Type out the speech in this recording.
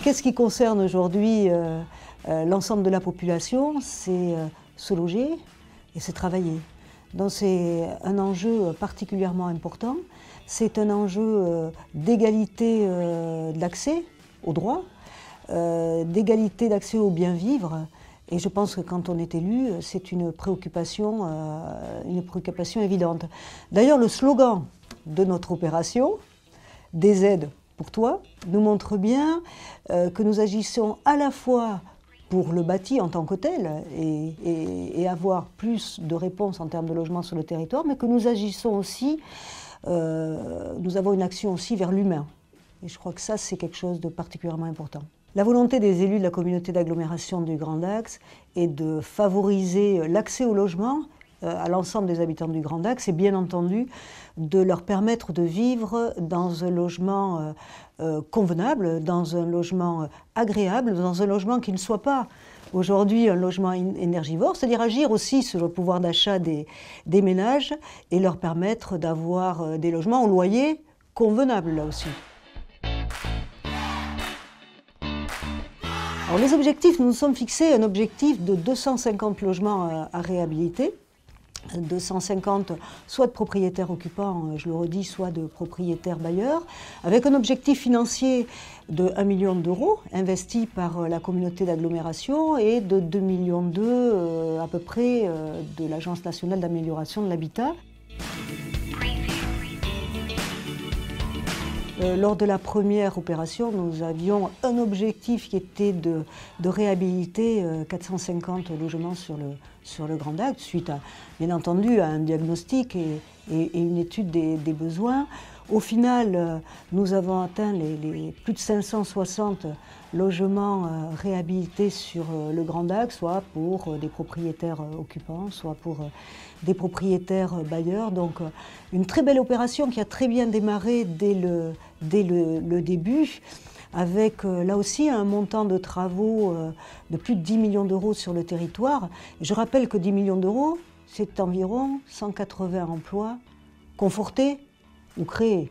Qu'est-ce qui concerne aujourd'hui l'ensemble de la population? C'est se loger et c'est travailler. Donc c'est un enjeu particulièrement important. C'est un enjeu d'égalité d'accès aux droits, d'égalité d'accès au bien vivre. Et je pense que quand on est élu, c'est une préoccupation évidente. D'ailleurs, le slogan de notre opération, des aides pour toi, nous montre bien que nous agissons à la fois pour le bâti en tant que tel et avoir plus de réponses en termes de logement sur le territoire, mais que nous agissons aussi, nous avons une action aussi vers l'humain. Et je crois que ça, c'est quelque chose de particulièrement important. La volonté des élus de la communauté d'agglomération du Grand Axe est de favoriser l'accès au logement à l'ensemble des habitants du Grand Axe et bien entendu de leur permettre de vivre dans un logement convenable, dans un logement agréable, dans un logement qui ne soit pas aujourd'hui un logement énergivore, c'est-à-dire agir aussi sur le pouvoir d'achat des ménages et leur permettre d'avoir des logements au loyer convenable là aussi. Alors les objectifs, nous nous sommes fixés un objectif de 250 logements à réhabiliter. 250 soit de propriétaires occupants, je le redis, soit de propriétaires bailleurs, avec un objectif financier de 1 million d'euros investi par la communauté d'agglomération et de 2,2 millions à peu près de l'Agence nationale d'amélioration de l'habitat. Lors de la première opération, nous avions un objectif qui était de réhabiliter 450 logements sur le Grand Axe, suite à, bien entendu, à un diagnostic et une étude des besoins. Au final, nous avons atteint les plus de 560 logements réhabilités sur le Grand Axe, soit pour des propriétaires occupants, soit pour des propriétaires bailleurs. Donc une très belle opération qui a très bien démarré dès le début, avec là aussi un montant de travaux de plus de 10 millions d'euros sur le territoire. Je rappelle que 10 millions d'euros, c'est environ 180 emplois confortés ou créés.